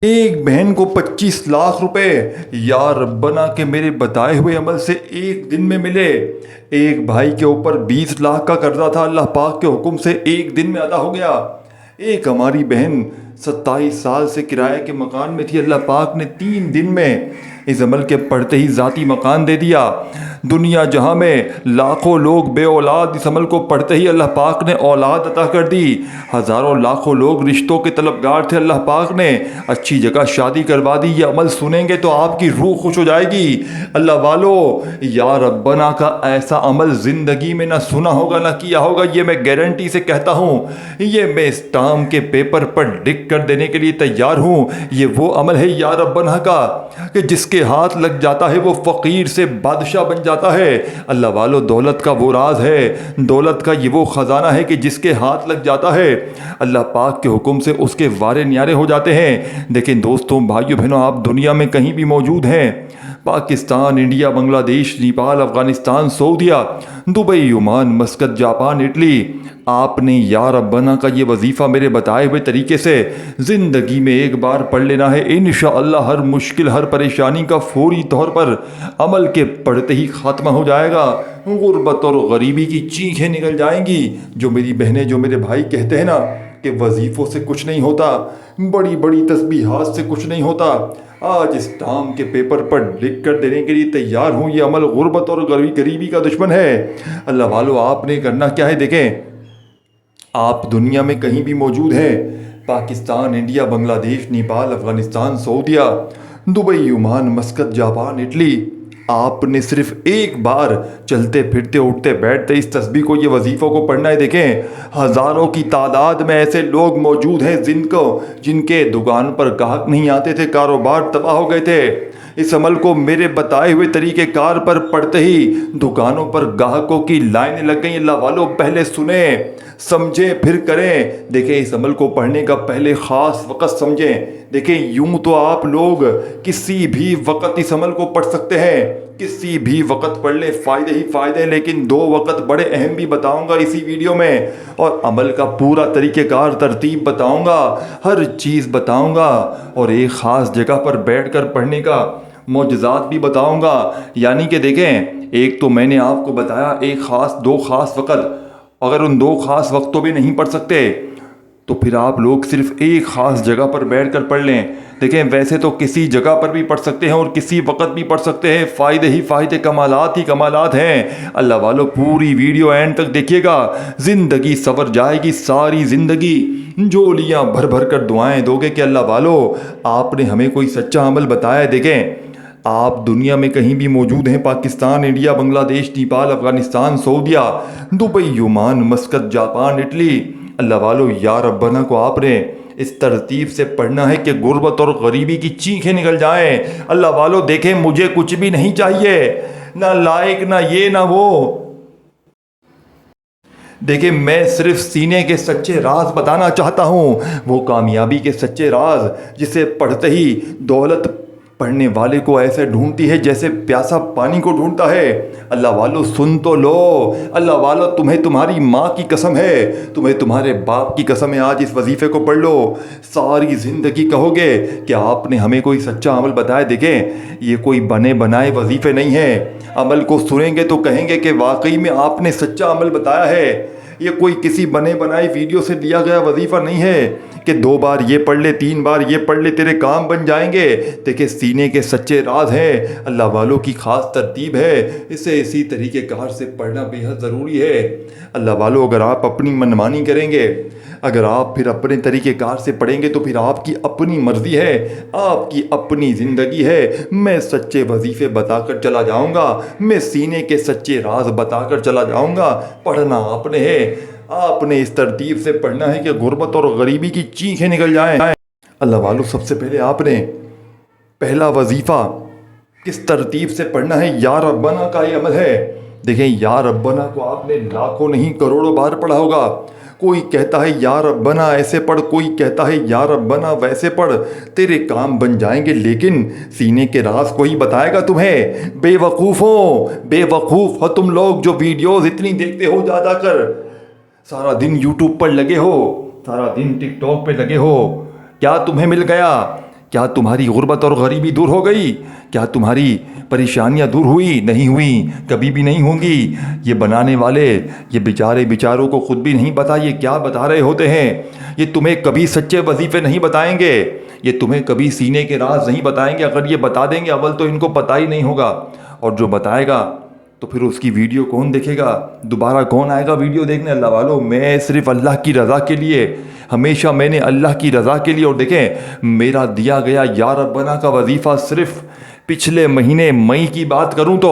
ایک بہن کو 25 لاکھ روپے یا ربنا کے میرے بتائے ہوئے عمل سے ایک دن میں ملے۔ ایک بھائی کے اوپر 20 لاکھ کا قرضہ تھا، اللہ پاک کے حکم سے ایک دن میں ادا ہو گیا۔ ایک ہماری بہن 27 سال سے کرائے کے مکان میں تھی، اللہ پاک نے 3 دن میں اس عمل کے پڑھتے ہی ذاتی مکان دے دیا۔ دنیا جہاں میں لاکھوں لوگ بے اولاد، اس عمل کو پڑھتے ہی اللہ پاک نے اولاد عطا کر دی۔ ہزاروں لاکھوں لوگ رشتوں کے طلبگار تھے، اللہ پاک نے اچھی جگہ شادی کروا دی۔ یہ عمل سنیں گے تو آپ کی روح خوش ہو جائے گی۔ اللہ والو، یا ربنا کا ایسا عمل زندگی میں نہ سنا ہوگا نہ کیا ہوگا، یہ میں گارنٹی سے کہتا ہوں۔ یہ میں اسٹامپ کے پیپر پر لکھ کر دینے کے لیے تیار ہوں۔ یہ وہ عمل ہے یا ربنا کا کہ جس کے ہاتھ لگ جاتا ہے وہ فقیر سے بادشاہ بن جاتا ہے۔ اللہ والو، دولت کا وہ راز ہے، دولت کا یہ وہ خزانہ ہے کہ جس کے ہاتھ لگ جاتا ہے اللہ پاک کے حکم سے اس کے وارے نیارے ہو جاتے ہیں۔ دیکھیں دوستوں، بھائیوں بہنوں، آپ دنیا میں کہیں بھی موجود ہیں، پاکستان، انڈیا، بنگلہ دیش، نیپال، افغانستان، سعودیہ، Dubai, Oman, Muscat, Japan, Italy, آپ نے یا ربنا کا یہ وظیفہ میرے بتائے ہوئے طریقے سے زندگی میں ایک بار پڑھ لینا ہے۔ انشاءاللہ ہر مشکل، ہر پریشانی کا فوری طور پر عمل کے پڑھتے ہی خاتمہ ہو جائے گا۔ غربت اور غریبی کی چیخیں نکل جائیں گی۔ جو میری بہنیں، جو میرے بھائی کہتے ہیں نا کہ وظیفوں سے کچھ نہیں ہوتا، بڑی بڑی تسبیحات سے کچھ نہیں ہوتا، آج اسٹامپ کے پیپر پر لکھ کر دینے کے لیے تیار ہوں۔ یہ عمل غربت اور غریبی کا دشمن ہے۔ اللہ والو، آپ نے کرنا کیا ہے؟ دیکھیں، آپ دنیا میں کہیں بھی موجود ہیں، پاکستان، انڈیا، بنگلہ دیش، نیپال، افغانستان، سعودیہ، Dubai, Oman, Muscat, Japan, Italy, آپ نے صرف ایک بار چلتے پھرتے اٹھتے بیٹھتے اس تسبیح کو، یہ وظیفوں کو پڑھنا ہے۔ دیکھیں، ہزاروں کی تعداد میں ایسے لوگ موجود ہیں جن کے دکان پر گاہک نہیں آتے تھے، کاروبار تباہ ہو گئے تھے۔ اس عمل کو میرے بتائے ہوئے طریقہ کار پر پڑھتے ہی دکانوں پر گاہکوں کی لائنیں لگ گئیں۔ اللہ والو، پہلے سنیں، سمجھیں، پھر کریں۔ دیکھیں، اس عمل کو پڑھنے کا پہلے خاص وقت سمجھیں۔ دیکھیں، یوں تو آپ لوگ کسی بھی وقت اس عمل کو پڑھ سکتے ہیں، کسی بھی وقت پڑھ لیں، فائدے ہی فائدے ہیں، لیکن 2 وقت بڑے اہم بھی بتاؤں گا اسی ویڈیو میں، اور عمل کا پورا طریقہ کار، ترتیب بتاؤں گا، ہر چیز بتاؤں گا، اور ایک خاص جگہ پر بیٹھ کر پڑھنے کا معجزات بھی بتاؤں گا۔ یعنی کہ دیکھیں، ایک تو میں نے آپ کو بتایا دو خاص وقت، اگر ان 2 خاص وقتوں میں نہیں پڑھ سکتے تو پھر آپ لوگ صرف ایک خاص جگہ پر بیٹھ کر پڑھ لیں۔ دیکھیں، ویسے تو کسی جگہ پر بھی پڑھ سکتے ہیں اور کسی وقت بھی پڑھ سکتے ہیں، فائدے ہی فائدے، کمالات ہی کمالات ہیں۔ اللہ والو، پوری ویڈیو اینڈ تک دیکھیے گا، زندگی سنور جائے گی، ساری زندگی جولیاں بھر بھر کر دعائیں دو گے کہ اللہ والو، آپ نے ہمیں کوئی سچا عمل بتایا ہے۔ دیکھیں، آپ دنیا میں کہیں بھی موجود ہیں، پاکستان، انڈیا، بنگلہ دیش، نیپال، افغانستان، سعودیہ، Dubai, Oman, Muscat, Japan, Italy, اللہ والو، یا ربنا کو آپ نے اس ترتیب سے پڑھنا ہے کہ غربت اور غریبی کی چیخیں نکل جائیں۔ اللہ والو، دیکھیں، مجھے کچھ بھی نہیں چاہیے، نہ لائق، نہ یہ نہ وہ۔ دیکھیں، میں صرف سینے کے سچے راز بتانا چاہتا ہوں، وہ کامیابی کے سچے راز جسے پڑھتے ہی دولت پڑھنے والے کو ایسے ڈھونڈتی ہے جیسے پیاسا پانی کو ڈھونڈتا ہے۔ اللہ والو، سن تو لو۔ اللہ والو، تمہیں تمہاری ماں کی قسم ہے، تمہیں تمہارے باپ کی قسم ہے، آج اس وظیفے کو پڑھ لو، ساری زندگی کہو گے کہ آپ نے ہمیں کوئی سچا عمل بتایا۔ دیکھیں، یہ کوئی بنے بنائے وظیفے نہیں ہیں، عمل کو سنیں گے تو کہیں گے کہ واقعی میں آپ نے سچا عمل بتایا ہے۔ یہ کوئی کسی بنے بنائی ویڈیو سے لیا گیا وظیفہ نہیں ہے کہ 2 بار یہ پڑھ لے، 3 بار یہ پڑھ لے، تیرے کام بن جائیں گے۔ دیکھیں، سینے کے سچے راز ہیں، اللہ والوں کی خاص ترتیب ہے، اسے اسی طریقے کار سے پڑھنا بے حد ضروری ہے۔ اللہ والوں، اگر آپ اپنی منمانی کریں گے، اگر آپ پھر اپنے طریقے کار سے پڑھیں گے تو پھر آپ کی اپنی مرضی ہے، آپ کی اپنی زندگی ہے۔ میں سچے وظیفے بتا کر چلا جاؤں گا، میں سینے کے سچے راز بتا کر چلا جاؤں گا، پڑھنا آپ نے ہے، آپ نے اس ترتیب سے پڑھنا ہے کہ غربت اور غریبی کی چیخیں نکل جائیں۔ اللہ والو، سب سے پہلے آپ نے پہلا وظیفہ کس ترتیب سے پڑھنا ہے؟ یا ربنا کا یہ عمل ہے۔ دیکھیں، یا ربنا کو آپ نے لاکھوں نہیں کروڑوں بار پڑھا ہوگا۔ کوئی کہتا ہے یا ربنا ایسے پڑھ، کوئی کہتا ہے یا ربنا ویسے پڑھ، تیرے کام بن جائیں گے، لیکن سینے کے راز کوئی بتائے گا تمہیں۔ بے وقوف ہو تم لوگ جو ویڈیوز اتنی دیکھتے ہو جا کر، سارا دن یوٹیوب پر لگے ہو، سارا دن ٹک ٹاک پہ لگے ہو، کیا تمہیں مل گیا؟ کیا تمہاری غربت اور غریبی دور ہو گئی؟ کیا تمہاری پریشانیاں دور ہوئی؟ نہیں ہوئی، کبھی بھی نہیں ہوں گی۔ یہ بنانے والے یہ بیچاروں کو خود بھی نہیں پتا یہ کیا بتا رہے ہوتے ہیں۔ یہ تمہیں کبھی سچے وظیفے نہیں بتائیں گے، یہ تمہیں کبھی سینے کے راز نہیں بتائیں گے۔ اگر یہ بتا دیں گے اول تو ان کو پتہ ہی نہیں ہوگا، اور جو بتائے گا تو پھر اس کی ویڈیو کون دیکھے گا؟ دوبارہ کون آئے گا ویڈیو دیکھنے؟ اللہ والوں، میں صرف اللہ کی رضا کے لیے، ہمیشہ میں نے اللہ کی رضا کے لیے، اور دیکھیں میرا دیا گیا یا ربنا کا وظیفہ صرف پچھلے مہینے مئی کی بات کروں تو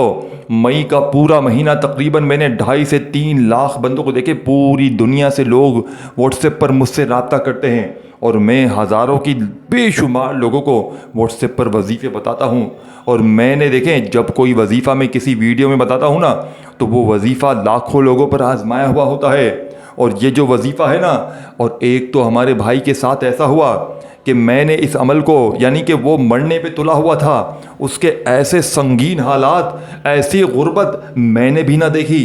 مئی کا پورا مہینہ تقریباً میں نے 2.5 سے 3 لاکھ بندوں کو دیکھے۔ پوری دنیا سے لوگ واٹس ایپ پر مجھ سے رابطہ کرتے ہیں، اور میں ہزاروں کی بے شمار لوگوں کو واٹس ایپ پر وظیفے بتاتا ہوں۔ اور میں نے دیکھیں جب کوئی وظیفہ میں کسی ویڈیو میں بتاتا ہوں نا تو وہ وظیفہ لاکھوں لوگوں پر آزمایا ہوا ہوتا ہے۔ اور یہ جو وظیفہ ہے نا، اور ایک تو ہمارے بھائی کے ساتھ ایسا ہوا کہ میں نے اس عمل کو، یعنی کہ وہ مرنے پہ تلا ہوا تھا، اس کے ایسے سنگین حالات، ایسی غربت میں نے بھی نہ دیکھی،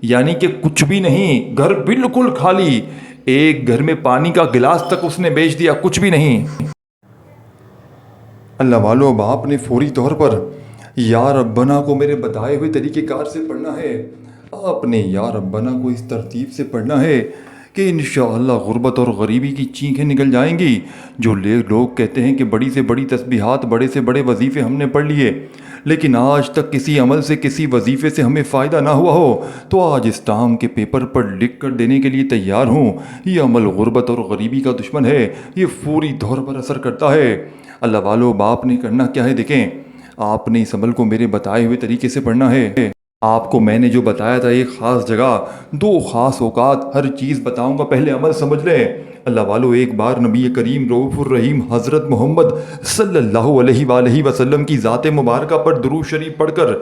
یعنی کہ کچھ بھی نہیں، گھر بالکل خالی، ایک گھر میں پانی کا گلاس تک اس نے بیچ دیا، کچھ بھی نہیں۔ اللہ والو، اب آپ نے فوری طور پر یا ربنا کو میرے بتائے ہوئے طریقہ کار سے پڑھنا ہے۔ آپ نے یا ربنا کو اس ترتیب سے پڑھنا ہے کہ انشاءاللہ غربت اور غریبی کی چینخیں نکل جائیں گی۔ جو لوگ کہتے ہیں کہ بڑی سے بڑی تسبیحات، بڑے سے بڑے وظیفے ہم نے پڑھ لیے، لیکن آج تک کسی عمل سے، کسی وظیفے سے ہمیں فائدہ نہ ہوا ہو، تو آج اسٹام کے پیپر پر لکھ کر دینے کے لیے تیار ہوں۔ یہ عمل غربت اور غریبی کا دشمن ہے، یہ فوری طور پر اثر کرتا ہے۔ اللہ والو، باپ نے کرنا کیا ہے؟ دیکھیں آپ نے اس عمل کو میرے بتائے ہوئے طریقے سے پڑھنا ہے۔ آپ کو میں نے جو بتایا تھا ایک خاص جگہ، 2 خاص اوقات، ہر چیز بتاؤں گا، پہلے عمل سمجھ لیں۔ اللہ والو، ایک بار نبی کریم رؤوف الرحیم حضرت محمد صلی اللہ علیہ وآلہ وسلم کی ذات مبارکہ پر درود شریف پڑھ کر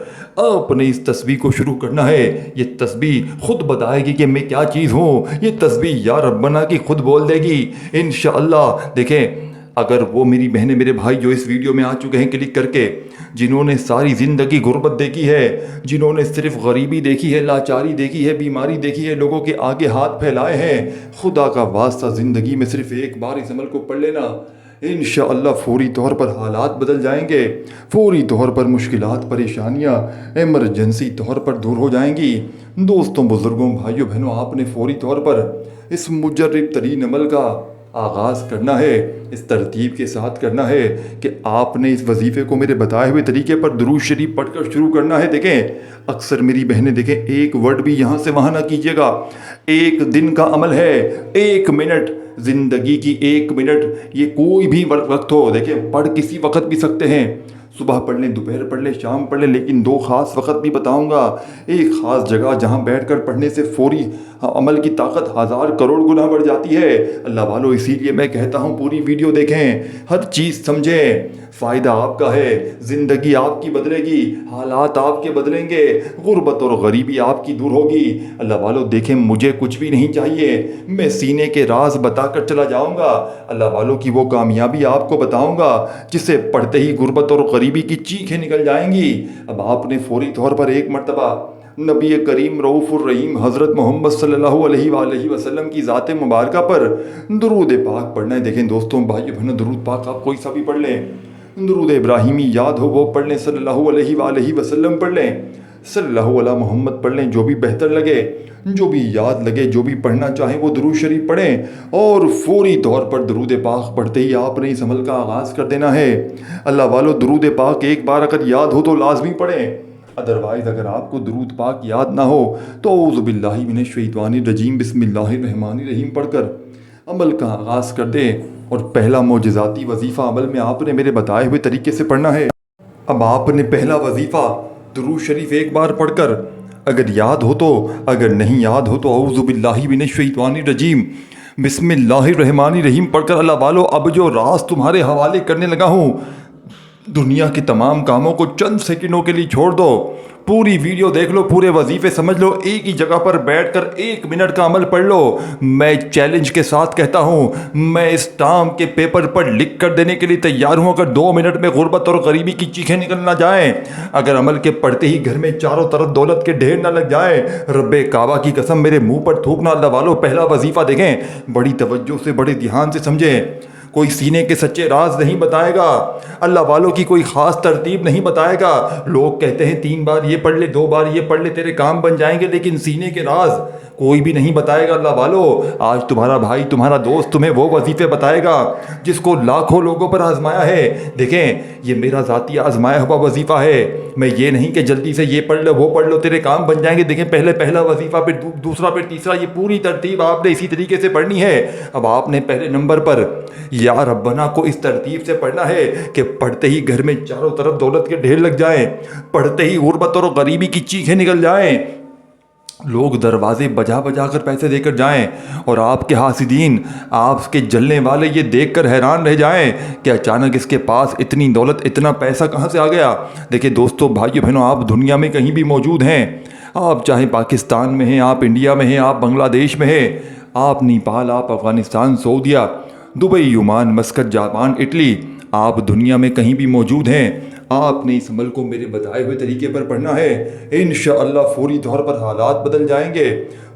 آپ نے اس تسبیح کو شروع کرنا ہے۔ یہ تسبیح خود بتائے گی کہ میں کیا چیز ہوں، یہ تسبیح یا ربنا کی خود بول دے گی انشاءاللہ۔ دیکھیں اگر وہ میری بہنیں، میرے بھائی جو اس ویڈیو میں آ چکے ہیں کلک کر کے، جنہوں نے ساری زندگی غربت دیکھی ہے، جنہوں نے صرف غریبی دیکھی ہے، لاچاری دیکھی ہے، بیماری دیکھی ہے، لوگوں کے آگے ہاتھ پھیلائے ہیں، خدا کا واسطہ زندگی میں صرف ایک بار اس عمل کو پڑھ لینا، انشاءاللہ فوری طور پر حالات بدل جائیں گے، فوری طور پر مشکلات، پریشانیاں ایمرجنسی طور پر دور ہو جائیں گی۔ دوستوں، بزرگوں، بھائیوں، بہنوں، آپ نے فوری طور پر اس مجرب ترین عمل کا آغاز کرنا ہے، اس ترتیب کے ساتھ کرنا ہے کہ آپ نے اس وظیفے کو میرے بتائے ہوئے طریقے پر درود شریف پڑھ کر شروع کرنا ہے۔ دیکھیں اکثر میری بہنیں، دیکھیں ایک ورڈ بھی یہاں سے وہاں نہ کیجیے گا، 1 دن کا عمل ہے، 1 منٹ، زندگی کی 1 منٹ، یہ کوئی بھی وقت ہو، دیکھیں پڑھ کسی وقت بھی سکتے ہیں، صبح پڑھ لیں، دوپہر پڑھ لیں، شام پڑھ لیں، لیکن 2 خاص وقت بھی بتاؤں گا، ایک خاص جگہ جہاں بیٹھ کر پڑھنے سے فوری عمل کی طاقت 1000 کروڑ گنا بڑھ جاتی ہے۔ اللہ والو، اسی لیے میں کہتا ہوں پوری ویڈیو دیکھیں، ہر چیز سمجھیں، فائدہ آپ کا ہے، زندگی آپ کی بدلے گی، حالات آپ کے بدلیں گے، غربت اور غریبی آپ کی دور ہوگی۔ اللہ والو دیکھیں، مجھے کچھ بھی نہیں چاہیے، میں سینے کے راز بتا کر چلا جاؤں گا، اللہ والوں کی وہ کامیابی آپ کو بتاؤں گا جسے پڑھتے ہی غربت اور غریبی کی چیخیں نکل جائیں گی۔ اب آپ نے فوری طور پر ایک مرتبہ نبی کریم رؤوف الرحیم حضرت محمد صلی اللہ علیہ وآلہ وسلم کی ذات مبارکہ پر درود پاک پڑھنا ہے۔ دیکھیں دوستوں، بھائیو بہنوں، درود پاک آپ کوئی سا بھی پڑھ لیں، درود ابراہیمی یاد ہو وہ پڑھ لیں، صلی اللہ علیہ وآلہ وسلم پڑھ لیں، صلی اللہ علیہ محمد پڑھ لیں، جو بھی بہتر لگے، جو بھی یاد لگے، جو بھی پڑھنا چاہیں وہ درود شریف پڑھیں، اور فوری طور پر درود پاک پڑھتے ہی آپ نے اس عمل کا آغاز کر دینا ہے۔ اللہ والو، درود پاک ایک بار اگر یاد ہو تو لازمی پڑھیں، ادروائز اگر آپ کو درود پاک یاد نہ ہو تو اعوذ باللہ من الشیطان الرجیم بسم اللہ الرحمن الرحیم پڑھ کر عمل کا آغاز کر دیں، اور پہلا معجزاتی وظیفہ عمل میں آپ نے میرے بتائے ہوئے طریقے سے پڑھنا ہے۔ اب آپ نے پہلا وظیفہ درود شریف ایک بار پڑھ کر، اگر یاد ہو تو، اگر نہیں یاد ہو تو اعوذ باللہ من الشیطان الرجیم بسم اللہ الرحمن الرحیم پڑھ کر، اللہ والو اب جو راز تمہارے حوالے کرنے لگا ہوں، دنیا کے تمام کاموں کو چند سیکنڈوں کے لیے چھوڑ دو، پوری ویڈیو دیکھ لو، پورے وظیفے سمجھ لو، ایک ہی جگہ پر بیٹھ کر 1 منٹ کا عمل پڑھ لو۔ میں چیلنج کے ساتھ کہتا ہوں، میں اسٹام کے پیپر پر لکھ کر دینے کے لیے تیار ہوں، اگر 2 منٹ میں غربت اور غریبی کی چیخیں نکل نہ جائیں، اگر عمل کے پڑھتے ہی گھر میں چاروں طرف دولت کے ڈھیر نہ لگ جائیں، رب کعبہ کی قسم میرے منہ پر تھوکنا۔ اللہ والو، پہلا وظیفہ دیکھیں، بڑی توجہ سے، بڑے دھیان سے سمجھیں، کوئی سینے کے سچے راز نہیں بتائے گا، اللہ والوں کی کوئی خاص ترتیب نہیں بتائے گا۔ لوگ کہتے ہیں 3 بار یہ پڑھ لے، 2 بار یہ پڑھ لے، تیرے کام بن جائیں گے، لیکن سینے کے راز کوئی بھی نہیں بتائے گا۔ اللہ والو، آج تمہارا بھائی، تمہارا دوست تمہیں وہ وظیفے بتائے گا جس کو لاکھوں لوگوں پر آزمایا ہے۔ دیکھیں، یہ میرا ذاتی آزمایا ہوا وظیفہ ہے۔ میں یہ نہیں کہ جلدی سے یہ پڑھ لو وہ پڑھ لو تیرے کام بن جائیں گے۔ دیکھیں، پہلے پہلا وظیفہ، پھر دوسرا، پھر تیسرا، یہ پوری ترتیب آپ نے اسی طریقے سے پڑھنی ہے۔ اب آپ نے پہلے نمبر پر یا ربنا کو اس ترتیب سے پڑھنا ہے کہ پڑھتے ہی گھر میں چاروں طرف دولت کے ڈھیر لگ جائیں، پڑھتے ہی غربت اور غریبی کی چیخیں نکل جائیں، لوگ دروازے بجا بجا کر پیسے دے کر جائیں، اور آپ کے حاسدین، آپ کے جلنے والے یہ دیکھ کر حیران رہ جائیں کہ اچانک اس کے پاس اتنی دولت، اتنا پیسہ کہاں سے آ گیا۔ دیکھیں دوستو، بھائیو بہنوں، آپ دنیا میں کہیں بھی موجود ہیں، آپ چاہے پاکستان میں ہیں، آپ انڈیا میں ہیں، آپ بنگلہ دیش میں ہیں، آپ نیپال، آپ افغانستان، سعودیہ، Dubai, Oman, Muscat, Japan, Italy, آپ دنیا میں کہیں بھی موجود ہیں، آپ نے اس عمل کو میرے بتائے ہوئے طریقے پر پڑھنا ہے۔ انشاءاللہ فوری طور پر حالات بدل جائیں گے،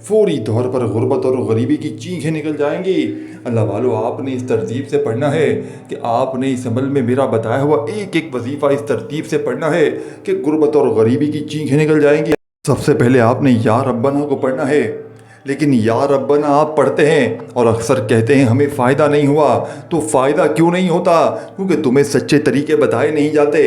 فوری طور پر غربت اور غریبی کی چیخیں نکل جائیں گی۔ اللہ والو، آپ نے اس ترتیب سے پڑھنا ہے کہ آپ نے اس عمل میں میرا بتایا ہوا ایک ایک وظیفہ اس ترتیب سے پڑھنا ہے کہ غربت اور غریبی کی چیخیں نکل جائیں گی۔ سب سے پہلے آپ نے یا ربنا کو پڑھنا ہے، لیکن یا ربنا آپ پڑھتے ہیں اور اکثر کہتے ہیں ہمیں فائدہ نہیں ہوا۔ تو فائدہ کیوں نہیں ہوتا؟ کیونکہ تمہیں سچے طریقے بتائے نہیں جاتے۔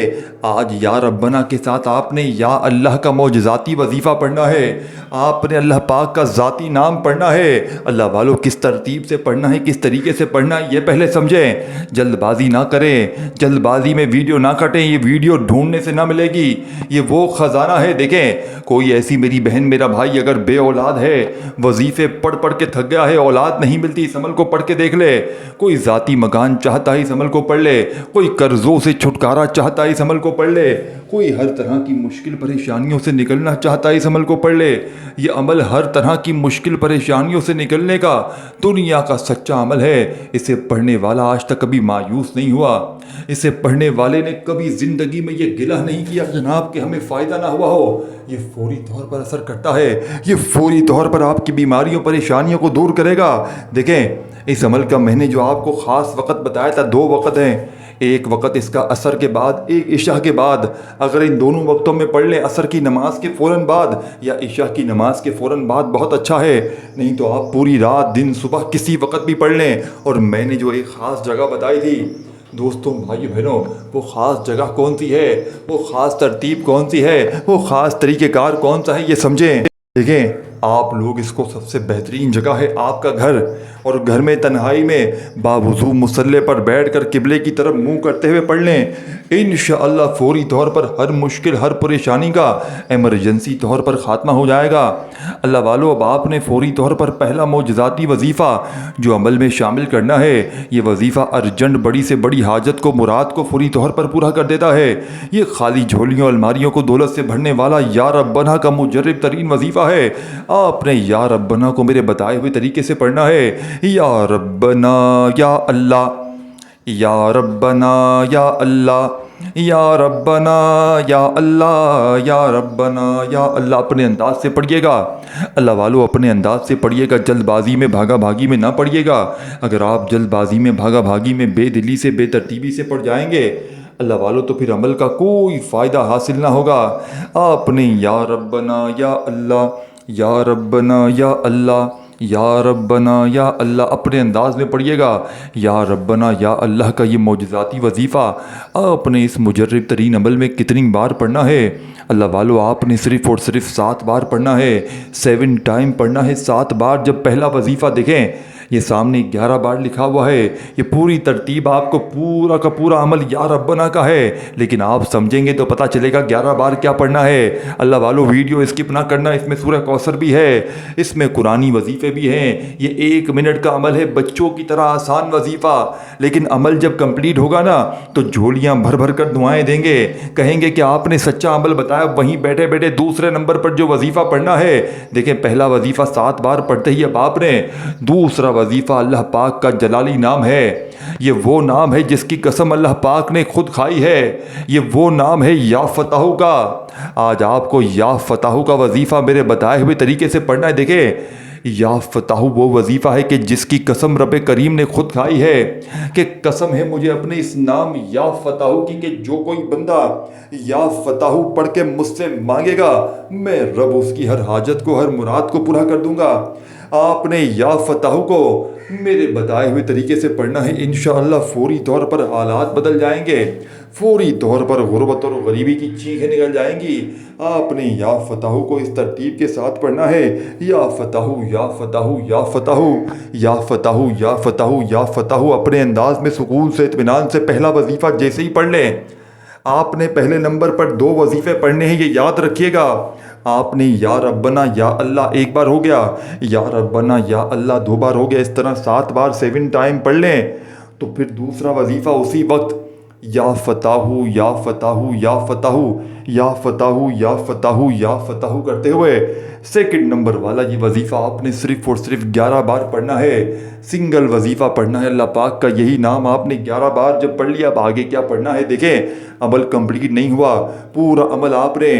آج یا ربنا کے ساتھ آپ نے یا اللہ کا معجزاتی وظیفہ پڑھنا ہے، آپ نے اللہ پاک کا ذاتی نام پڑھنا ہے۔ اللہ والو، کس ترتیب سے پڑھنا ہے، کس طریقے سے پڑھنا ہے، یہ پہلے سمجھیں۔ جلد بازی نہ کریں، جلد بازی میں ویڈیو نہ کٹیں، یہ ویڈیو ڈھونڈنے سے نہ ملے گی، یہ وہ خزانہ ہے۔ دیکھیں، کوئی ایسی میری بہن، میرا بھائی اگر بے اولاد ہے، وظیفے پڑھ پڑھ کے تھک گیا ہے، اولاد نہیں ملتی، اس عمل کو پڑھ کے دیکھ لے۔ کوئی ذاتی مکان چاہتا ہے، اس عمل کو پڑھ لے۔ کوئی قرضوں سے چھٹکارا چاہتا ہے، اس عمل کو پڑھ لے۔ کوئی ہر طرح کی مشکل پریشانیوں سے نکلنا چاہتا ہے، اس عمل کو پڑھ لے۔ یہ عمل ہر طرح کی مشکل پریشانیوں سے نکلنے کا دنیا کا سچا عمل ہے۔ اسے پڑھنے والا آج تک کبھی مایوس نہیں ہوا، اسے پڑھنے والے نے کبھی زندگی میں یہ گلہ نہیں کیا جناب کہ ہمیں فائدہ نہ ہوا ہو۔ یہ فوری طور پر اثر کرتا ہے، یہ فوری طور پر آپ کی بیماریوں پریشانیوں کو دور کرے گا۔ دیکھیں، اس عمل کا میں نے جو آپ کو خاص وقت بتایا تھا، 2 وقت ہیں۔ ایک وقت اس کا عصر کے بعد، ایک عشاء کے بعد۔ اگر ان دونوں وقتوں میں پڑھ لیں، عصر کی نماز کے فوراً بعد یا عشاء کی نماز کے فوراً بعد، بہت اچھا ہے۔ نہیں تو آپ پوری رات، دن، صبح کسی وقت بھی پڑھ لیں۔ اور میں نے جو ایک خاص جگہ بتائی تھی دوستوں، بھائیو بہنوں، وہ خاص جگہ کون سی ہے، وہ خاص ترتیب کون سی ہے، وہ خاص طریقہ کار کون سا ہے، یہ سمجھیں۔ دیکھیں، آپ لوگ اس کو سب سے بہترین جگہ ہے آپ کا گھر، اور گھر میں تنہائی میں باوضو مصلے پر بیٹھ کر قبلے کی طرف منہ کرتے ہوئے پڑھ لیں۔ انشاءاللہ فوری طور پر ہر مشکل، ہر پریشانی کا ایمرجنسی طور پر خاتمہ ہو جائے گا۔ اللہ والو، اب آپ نے فوری طور پر پہلا معجزاتی وظیفہ جو عمل میں شامل کرنا ہے، یہ وظیفہ ارجنٹ بڑی سے بڑی حاجت کو، مراد کو فوری طور پر پورا کر دیتا ہے۔ یہ خالی جھولیوں، الماریوں کو دولت سے بھرنے والا یا ربنا کا مجرب ترین وظیفہ ہے۔ آپ نے یا ربنا کو میرے بتائے ہوئے طریقے سے پڑھنا ہے۔ یا ربنا یا اللہ، یا ربنا یا اللہ، یا ربنا یا اللہ، یا ربنا یا اللہ۔ اپنے انداز سے پڑھیے گا اللہ والو، اپنے انداز سے پڑھیے گا، جلد بازی میں، بھاگا بھاگی میں نہ پڑھیے گا۔ اگر آپ جلد بازی میں، بھاگا بھاگی میں، بے دلی سے، بے ترتیبی سے پڑھ جائیں گے اللہ والو، تو پھر عمل کا کوئی فائدہ حاصل نہ ہوگا۔ آپ نے یا ربنا یا اللہ، یا ربنا یا اللہ، یا ربنا یا اللہ اپنے انداز میں پڑھیے گا۔ یا ربنا یا اللہ کا یہ معجزاتی وظیفہ آپ نے اس مجرب ترین عمل میں کتنی بار پڑھنا ہے اللہ والو؟ آپ نے صرف اور صرف 7 بار پڑھنا ہے، 7 ٹائم پڑھنا ہے، 7 بار۔ جب پہلا وظیفہ دیکھیں، یہ سامنے 11 بار لکھا ہوا ہے، یہ پوری ترتیب آپ کو پورا کا پورا عمل یا ربنا کا ہے، لیکن آپ سمجھیں گے تو پتہ چلے گا 11 بار کیا پڑھنا ہے۔ اللہ والو، ویڈیو اسکپ نہ کرنا، اس میں سورہ کوثر بھی ہے، اس میں قرآنی وظیفے بھی ہیں۔ یہ 1 منٹ کا عمل ہے، بچوں کی طرح آسان وظیفہ، لیکن عمل جب کمپلیٹ ہوگا نا تو جھولیاں بھر بھر کر دعائیں دیں گے، کہیں گے کہ آپ نے سچا عمل بتایا۔ وہیں بیٹھے بیٹھے دوسرے نمبر پر جو وظیفہ پڑھنا ہے، دیکھیں پہلا وظیفہ 7 بار پڑھتے ہی اب آپ نے دوسرا وظیفہ اللہ پاک کا جلالی نام ہے۔ یہ وہ نام ہے جس کی قسم اللہ پاک نے خود کھائی ہے، یہ وہ نام ہے یا فتح کا۔ آج آپ کو یا فتح کا وظیفہ میرے بتائے ہوئے طریقے سے پڑھنا ہے۔ دیکھیں یا فتح وہ وظیفہ ہے کہ جس کی قسم رب کریم نے خود کھائی ہے کہ قسم ہے مجھے اپنے اس نام یا فتح کی کہ جو کوئی بندہ یا فتح پڑھ کے مجھ سے مانگے گا میں رب اس کی ہر حاجت کو ہر مراد کو پورا کر دوں گا۔ آپ نے یا فتح کو میرے بتائے ہوئے طریقے سے پڑھنا ہے، انشاءاللہ فوری طور پر حالات بدل جائیں گے، فوری طور پر غربت اور غریبی کی چیخیں نکل جائیں گی۔ آپ نے یا فتح کو اس ترتیب کے ساتھ پڑھنا ہے، یا فتح یا فتح یا فتح یا فتح یا فتح یا فتح، اپنے انداز میں سکون سے اطمینان سے پہلا وظیفہ جیسے ہی پڑھ لیں۔ آپ نے پہلے نمبر پر 2 وظیفے پڑھنے ہیں، یہ یاد رکھیے گا۔ آپ نے یا ربنا یا اللہ ایک بار ہو گیا، یا ربنا یا اللہ 2 بار ہو گیا، اس طرح 7 بار 7 ٹائم پڑھ لیں تو پھر دوسرا وظیفہ اسی وقت یا فتح یا فتح یا فتح یا فتح یا فتح یا فتح کرتے ہوئے سیکنڈ نمبر والا یہ وظیفہ آپ نے صرف اور صرف 11 بار پڑھنا ہے، سنگل وظیفہ پڑھنا ہے۔ اللہ پاک کا یہی نام آپ نے 11 بار جب پڑھ لیا، اب آگے کیا پڑھنا ہے دیکھیں، عمل کمپلیٹ نہیں ہوا، پورا عمل آپ نے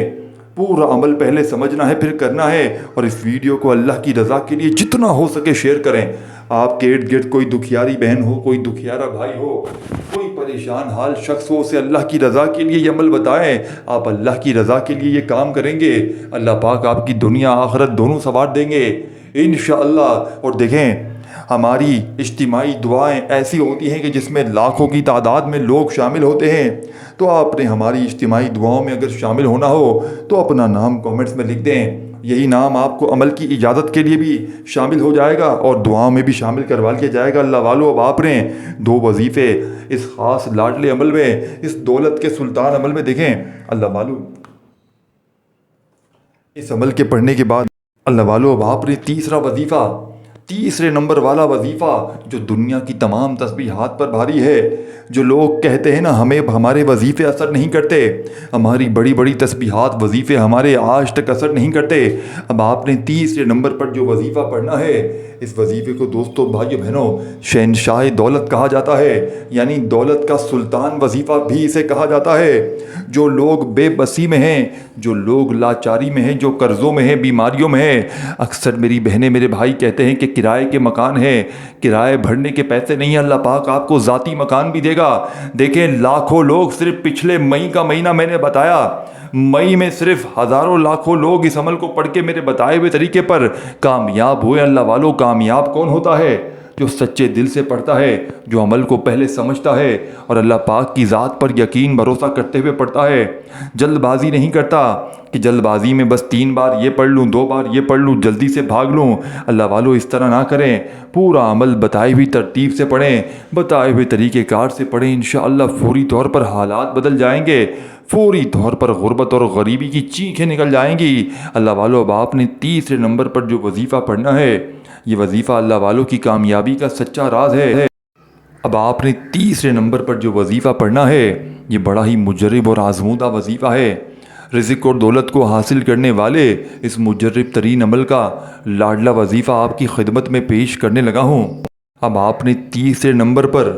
پورا عمل پہلے سمجھنا ہے پھر کرنا ہے، اور اس ویڈیو کو اللہ کی رضا کے لیے جتنا ہو سکے شیئر کریں۔ آپ کے ارد گرد کوئی دکھیاری بہن ہو، کوئی دکھیارا بھائی ہو، کوئی پریشان حال شخص ہو، اسے اللہ کی رضا کے لیے یہ عمل بتائیں۔ آپ اللہ کی رضا کے لیے یہ کام کریں گے، اللہ پاک آپ کی دنیا آخرت دونوں سنوار دیں گے انشاءاللہ۔ اور دیکھیں ہماری اجتماعی دعائیں ایسی ہوتی ہیں کہ جس میں لاکھوں کی تعداد میں لوگ شامل ہوتے ہیں، تو آپ نے ہماری اجتماعی دعاؤں میں اگر شامل ہونا ہو تو اپنا نام کومنٹس میں لکھ دیں، یہی نام آپ کو عمل کی اجازت کے لیے بھی شامل ہو جائے گا اور دعاؤں میں بھی شامل کروا لیا جائے گا۔ اللہ والو، اب آپ نے 2 وظیفے اس خاص لاڈلے عمل میں، اس دولت کے سلطان عمل میں، دیکھیں اللہ والو اس عمل کے پڑھنے کے بعد اللہ والو اب آپ نے تیسرا وظیفہ، تیسرے نمبر والا وظیفہ جو دنیا کی تمام تسبیحات پر بھاری ہے، جو لوگ کہتے ہیں نا ہمیں ہمارے وظیفے اثر نہیں کرتے، ہماری بڑی بڑی تسبیحات وظیفے ہمارے آج تک اثر نہیں کرتے، اب آپ نے تیسرے نمبر پر جو وظیفہ پڑھنا ہے، اس وظیفے کو دوستوں بھائیو بہنوں شہنشاہ دولت کہا جاتا ہے، یعنی دولت کا سلطان وظیفہ بھی اسے کہا جاتا ہے۔ جو لوگ بے بسی میں ہیں، جو لوگ لاچاری میں ہیں، جو قرضوں میں ہیں، بیماریوں میں ہیں، اکثر میری بہنیں میرے بھائی کہتے ہیں کہ کرائے کے مکان ہیں، کرائے بھرنے کے پیسے نہیں ہیں، اللہ پاک آپ کو ذاتی مکان بھی دے گا۔ دیکھیں لاکھوں لوگ، صرف پچھلے مئی کا مہینہ میں نے بتایا، مئی میں صرف ہزاروں لاکھوں لوگ اس عمل کو پڑھ کے میرے بتائے ہوئے طریقے پر کامیاب ہوئے۔ اللہ والوں کامیاب کون ہوتا ہے؟ جو سچے دل سے پڑھتا ہے، جو عمل کو پہلے سمجھتا ہے اور اللہ پاک کی ذات پر یقین بھروسہ کرتے ہوئے پڑھتا ہے، جلد بازی نہیں کرتا کہ جلد بازی میں بس 3 بار یہ پڑھ لوں، 2 بار یہ پڑھ لوں، جلدی سے بھاگ لوں۔ اللہ والوں اس طرح نہ کریں، پورا عمل بتائی ہوئی ترتیب سے پڑھیں، بتائے ہوئے طریقہ کار سے پڑھیں، انشاءاللہ فوری طور پر حالات بدل جائیں گے، فوری طور پر غربت اور غریبی کی چیخیں نکل جائیں گی۔ اللہ والوں اب آپ نے تیسرے نمبر پر جو وظیفہ پڑھنا ہے، یہ وظیفہ اللہ والوں کی کامیابی کا سچا راز ہے۔ اب آپ نے تیسرے نمبر پر جو وظیفہ پڑھنا ہے، یہ بڑا ہی مجرب اور آزمودہ وظیفہ ہے۔ رزق اور دولت کو حاصل کرنے والے اس مجرب ترین عمل کا لاڈلا وظیفہ آپ کی خدمت میں پیش کرنے لگا ہوں۔ اب آپ نے تیسرے نمبر پر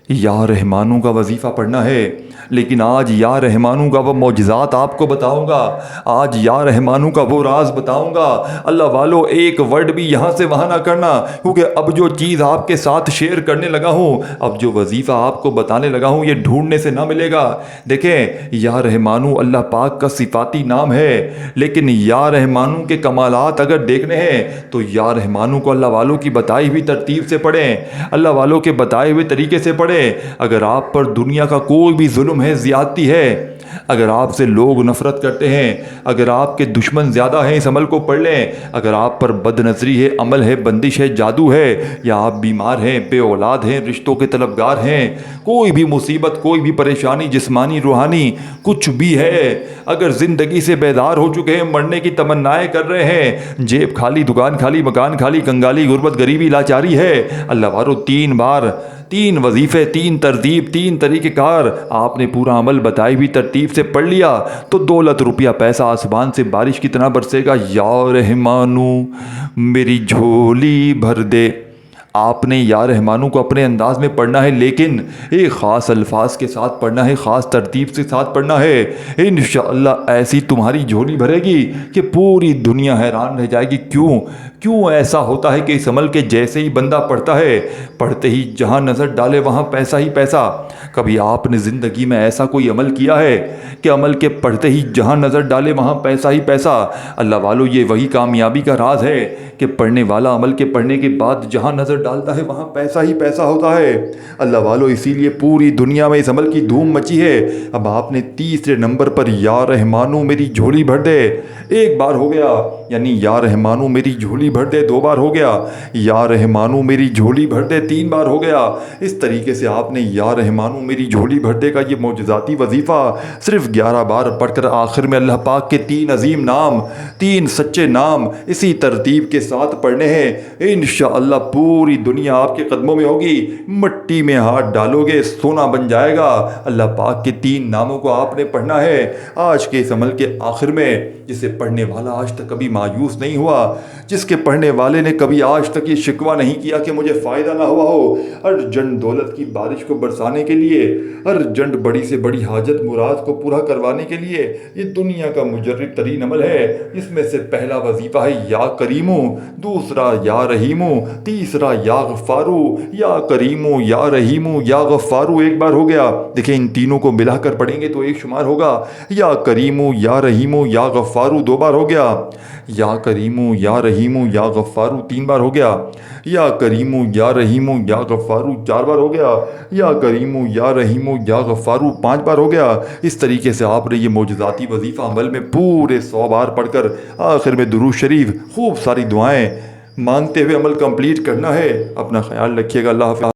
یا رحمانوں کا وظیفہ پڑھنا ہے، لیکن آج یا رحمانوں کا وہ معجزات آپ کو بتاؤں گا، آج یا رحمانوں کا وہ راز بتاؤں گا۔ اللہ والو ایک ورڈ بھی یہاں سے وہاں نہ کرنا، کیونکہ اب جو چیز آپ کے ساتھ شیئر کرنے لگا ہوں، اب جو وظیفہ آپ کو بتانے لگا ہوں، یہ ڈھونڈنے سے نہ ملے گا۔ دیکھیں یا رحمانوں اللہ پاک کا صفاتی نام ہے، لیکن یا رحمانوں کے کمالات اگر دیکھنے ہیں تو یا رحمانوں کو اللہ والوں کی بتائی ہوئی ترتیب سے پڑھیں، اللہ والوں کے بتائے ہوئے طریقے سے پڑھیں۔ اگر آپ پر دنیا کا کوئی بھی ظلم ہے، زیادتی ہے، اگر آپ سے لوگ نفرت کرتے ہیں، اگر آپ کے دشمن زیادہ ہیں، اس عمل کو پڑھ لیں۔ اگر آپ پر بد نظری ہے، عمل ہے، بندش ہے، جادو ہے، یا آپ بیمار ہیں، بے اولاد ہیں، رشتوں کے طلبگار ہیں، کوئی بھی مصیبت، کوئی بھی پریشانی جسمانی روحانی کچھ بھی ہے، اگر زندگی سے بیدار ہو چکے ہیں، مرنے کی تمنائیں کر رہے ہیں، جیب خالی، دکان خالی، مکان خالی، کنگالی، غربت، غریبی، لاچاری ہے، اللہ وارو 3 بار 3 وظیفے، 3 ترتیب، 3 طریقہ کار آپ نے پورا عمل بتائی ہوئی ترتیب سے پڑھ لیا تو دولت، روپیہ، پیسہ آسمان سے بارش کی طرح برسے گا۔ یا رحمانو میری جھولی بھر دے، آپ نے یا رحمانو کو اپنے انداز میں پڑھنا ہے، لیکن ایک خاص الفاظ کے ساتھ پڑھنا ہے، خاص ترتیب کے ساتھ پڑھنا ہے۔ انشاءاللہ ایسی تمہاری جھولی بھرے گی کہ پوری دنیا حیران رہ جائے گی۔ کیوں ایسا ہوتا ہے کہ اس عمل کے جیسے ہی بندہ پڑھتا ہے، پڑھتے ہی جہاں نظر ڈالے وہاں پیسہ ہی پیسہ؟ کبھی آپ نے زندگی میں ایسا کوئی عمل کیا ہے کہ عمل کے پڑھتے ہی جہاں نظر ڈالے وہاں پیسہ ہی پیسہ؟ اللہ والو، یہ وہی کامیابی کا راز ہے کہ پڑھنے والا عمل کے پڑھنے کے بعد جہاں نظر ڈالتا ہے وہاں پیسہ ہی پیسہ ہوتا ہے۔ اللہ والو، اسی لیے پوری دنیا میں اس عمل کی دھوم مچی ہے۔ اب آپ نے تیسرے نمبر پر یا رحمانو میری جھولی بھر دے ایک بار ہو گیا، یعنی یا رحمانو میری جھولی بھر دے دو بار ہو گیا، یا رحمانو میری جھولی بھر دے تین بار ہو گیا۔ اس طریقے سے آپ نے یا رحمانو میری جھولی بھر دے کا یہ معجزاتی وظیفہ صرف 11 بار پڑھ کر آخر میں اللہ پاک کے 3 عظیم نام، 3 سچے نام اسی ترتیب کے ساتھ پڑھنے ہیں۔ انشاءاللہ پوری دنیا آپ کے قدموں میں ہوگی، مٹی میں ہاتھ ڈالو گے سونا بن جائے گا۔ اللہ پاک کے 3 ناموں کو آپ نے پڑھنا ہے آج کے اس عمل کے آخر میں، جسے پڑھنے والا آج تک کبھی مایوس نہیں ہوا، جس کے پڑھنے والے نے کبھی آج تک یہ شکوہ نہیں کیا کہ مجھے فائدہ نہ ہوا ہو۔ ارجنٹ دولت کی بارش کو برسانے کے لیے، ارجنٹ بڑی سے بڑی حاجت مراد کو پورا کروانے کے لیے یہ دنیا کا مجرب ترین عمل ہے۔ اس میں سے پہلا وظیفہ ہے یا کریمو، دوسرا یا رحیمو، تیسرا یا غفارو۔ یا کریمو، یا رحیمو، یا غفارو ایک بار ہو گیا، دیکھیں ان تینوں کو ملا کر پڑھیں گے تو ایک شمار ہوگا۔ یا کریمو، یا رحیمو، یا غفارو دو بار ہو گیا، یا کریمو، یا رحیمو، یا غفارو 3 بار ہو گیا، یا کریمو، یا رحیمو، یا غفارو 4 بار ہو گیا، یا کریمو، یا رحیمو، یا غفارو 5 بار ہو گیا۔ اس طریقے سے آپ نے یہ معجزاتی وظیفہ عمل میں پورے 100 بار پڑھ کر آخر میں درود شریف، خوب ساری دعائیں مانگتے ہوئے عمل کمپلیٹ کرنا ہے۔ اپنا خیال رکھیے گا۔ اللہ حافظ۔